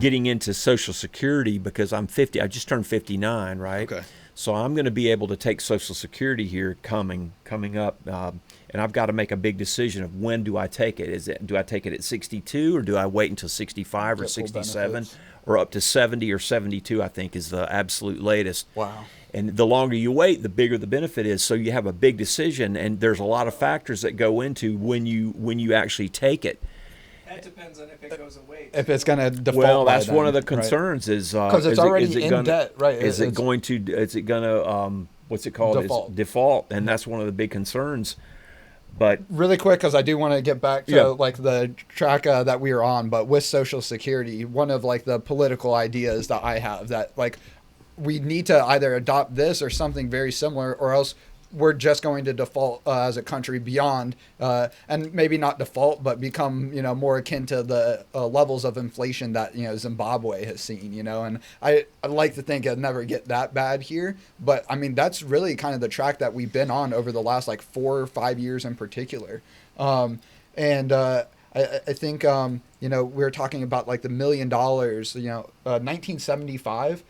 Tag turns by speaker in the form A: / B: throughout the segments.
A: getting into Social Security because I'm 50. I just turned 59, right?
B: Okay.
A: So I'm going to be able to take Social Security here coming up, and I've got to make a big decision of when do I take it. Do I take it at 62 or do I wait until 65 or
B: Get full
A: 67
B: benefits.
A: or up to 70 or 72? I think is the absolute latest.
B: Wow.
A: And the longer you wait, the bigger the benefit is. So you have a big decision, and there's a lot of factors that go into when you actually take it.
C: That depends on if it goes away.
B: If it's going to default.
A: Well,
B: by
A: that's
B: then,
A: one of the
B: right?
A: concerns is
B: Because it's already in debt, right?
A: Is it going to what's it called?
B: Default.
A: It's default, and that's one of the big concerns. But
B: really quick, because I do want to get back to
A: Yeah.
B: like the track that we were on, but with Social Security, one of like the political ideas that I have that like we need to either adopt this or something very similar, or else we're just going to default as a country beyond, and maybe not default, but become, more akin to the levels of inflation that, Zimbabwe has seen, and I like to think it'll never get that bad here. But I mean, that's really kind of the track that we've been on over the last like 4 or 5 years in particular. I think, we were talking about like the $1 million, 1975,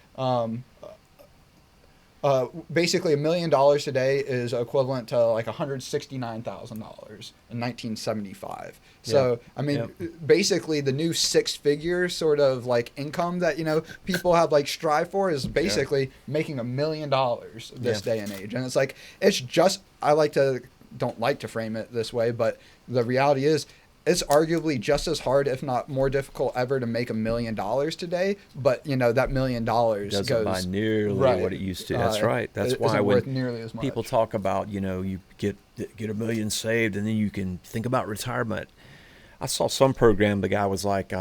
B: basically $1 million today is equivalent to like $169,000 in 1975. So, I mean, basically the new 6-figure sort of like income that, people have like strive for is basically making $1 million this day and age. And it's like, don't like to frame it this way, but the reality is it's arguably just as hard, if not more difficult ever, to make $1 million today. But that $1 million
A: doesn't
B: goes
A: buy nearly what it used to. That's right. That's why
B: isn't
A: when
B: worth nearly as much.
A: people talk about, you get $1 million saved and then you can think about retirement. I saw some program, the guy was like,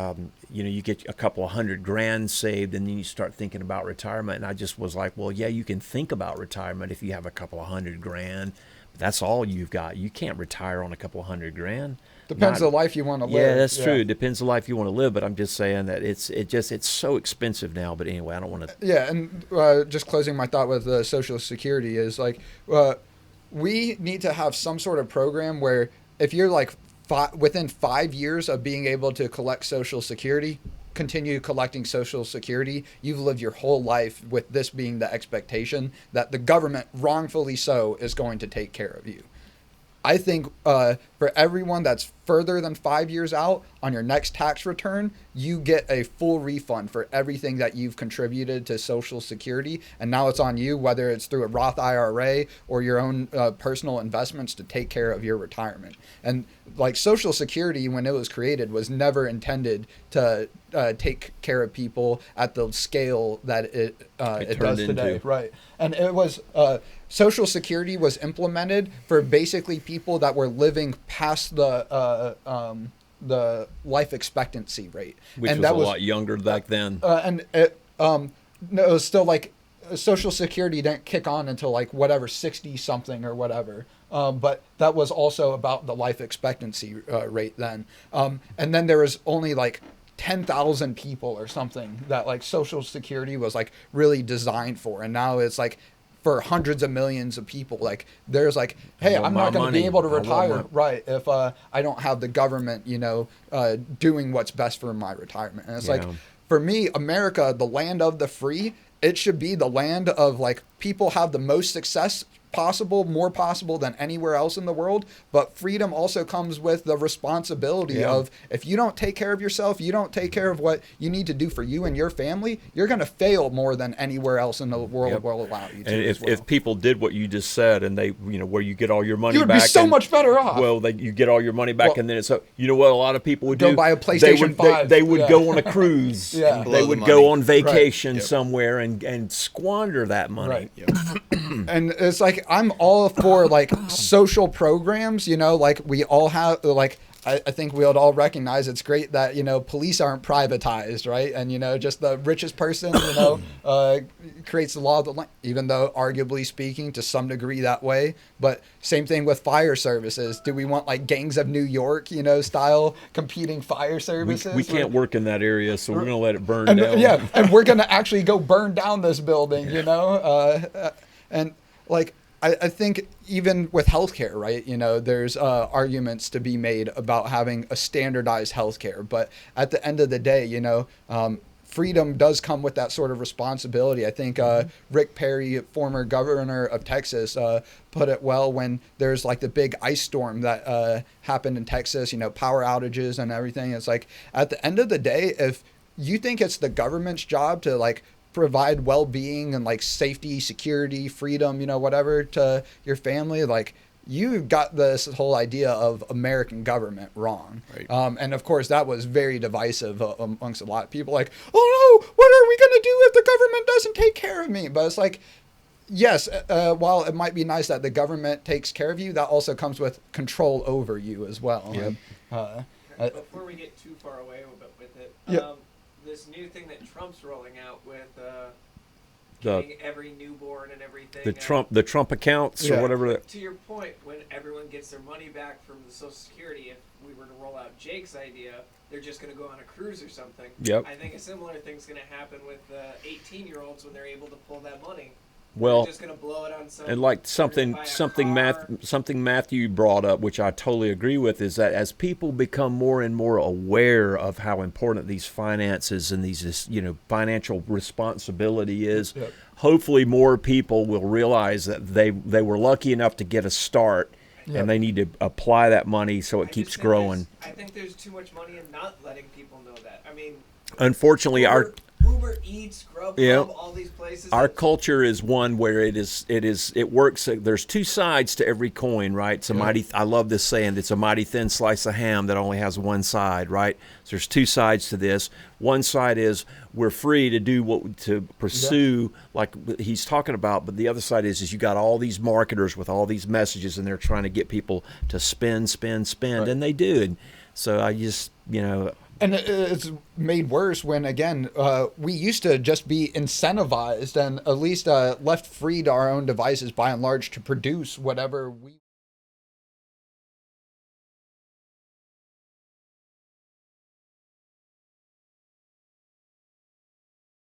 A: you get a couple of $100,000 saved and then you start thinking about retirement. And I just was like, well, yeah, you can think about retirement if you have a couple of $100,000. But that's all you've got. You can't retire on a couple of $100,000.
B: Depends the life you want to live.
A: Yeah, that's true. It depends the life you want to live, but I'm just saying that it's so expensive now. But anyway, I don't want to.
B: Yeah, and just closing my thought with Social Security is like we need to have some sort of program where if you're like within 5 years of being able to collect Social Security, continue collecting Social Security, you've lived your whole life with this being the expectation that the government, wrongfully so, is going to take care of you. I think for everyone that's further than 5 years out on your next tax return, you get a full refund for everything that you've contributed to Social Security. And now it's on you, whether it's through a Roth IRA or your own personal investments, to take care of your retirement. And like Social Security, when it was created, was never intended to take care of people at the scale that it does today.
A: Into.
B: Right. And it was Social Security was implemented for basically people that were living past the life expectancy rate,
A: Which
B: and
A: was
B: that
A: a lot younger back then.
B: And it was still like Social Security didn't kick on until like whatever 60 something or whatever. But that was also about the life expectancy rate then. And then there was only like 10,000 people or something that like Social Security was like really designed for, and now it's like for hundreds of millions of people. Like there's like, hey, I'm not going to be able to retire if I don't have the government doing what's best for my retirement. And it's like, for me, America, the land of the free, it should be the land of like people have the most success possible, more possible than anywhere else in the world. But freedom also comes with the responsibility of, if you don't take care of yourself, you don't take care of what you need to do for you and your family, you're going to fail more than anywhere else in the world will allow you to.
A: And if people did what you just said, and they, where you get all your money
B: you would
A: back,
B: be so much better off.
A: Well, you get all your money back, and then it's what a lot of people would do.
B: Go buy a PlayStation 5.
A: They would go on a cruise.
B: Yeah.
A: They would go on vacation somewhere and squander that money.
B: Right. And it's like, I'm all for like social programs, like we all have, like, I think we would all recognize it's great that, police aren't privatized, right? And, just the richest person, creates the law of the land, even though arguably speaking to some degree that way. But same thing with fire services. Do we want like Gangs of New York, style competing fire services?
A: We can't work in that area, so we're going to let it burn
B: and,
A: down.
B: Yeah, and we're going to actually go burn down this building, and like, I think even with healthcare, right? There's arguments to be made about having a standardized healthcare, but at the end of the day, freedom does come with that sort of responsibility. I think Rick Perry, former governor of Texas, put it well when there's like the big ice storm that happened in Texas, power outages and everything. It's like at the end of the day, if you think it's the government's job to like provide well-being and like safety, security, freedom, whatever to your family, like you got this whole idea of American government wrong.
A: Right.
B: And of course, that was very divisive amongst a lot of people. Like, oh no, what are we going to do if the government doesn't take care of me? But it's like, yes, while it might be nice that the government takes care of you, that also comes with control over you as well.
A: Yep.
C: Before we get too far away with it,
B: Yep.
C: this new thing that Trump's rolling out with
A: The
C: getting every newborn and everything.
A: the Trump accounts
B: Yeah.
A: or whatever.
C: To your point, when everyone gets their money back from the Social Security, if we were to roll out Jake's idea, they're just going to go on a cruise or something.
A: Yep.
C: I think a similar thing's going to happen with 18-year-olds when they're able to pull that money.
A: Well,
C: They're just going to blow it on some.
A: and like
C: they're gonna buy a car.
A: something Matthew brought up, which I totally agree with, is that as people become more and more aware of how important these finances and these financial responsibility is,
B: Yep.
A: hopefully more people will realize that they were lucky enough to get a start,
B: Yep.
A: and they need to apply that money so
C: I
A: it
C: just
A: keeps
C: think
A: growing.
C: I think there's too much money in not letting people know that. I mean,
A: Unfortunately,
C: Uber Eats, Grubhub,
A: Yeah.
C: all these places.
A: our culture is one where it works. There's two sides to every coin, right? It's a mighty. I love this saying. It's a mighty thin slice of ham that only has one side, right? So there's two sides to this. One side is we're free to do to pursue, like he's talking about, but the other side is you got all these marketers with all these messages, and they're trying to get people to spend,
B: Right.
A: and they do. And so I just,
B: And it's made worse when, again, we used to just be incentivized and at least left free to our own devices by and large to produce whatever we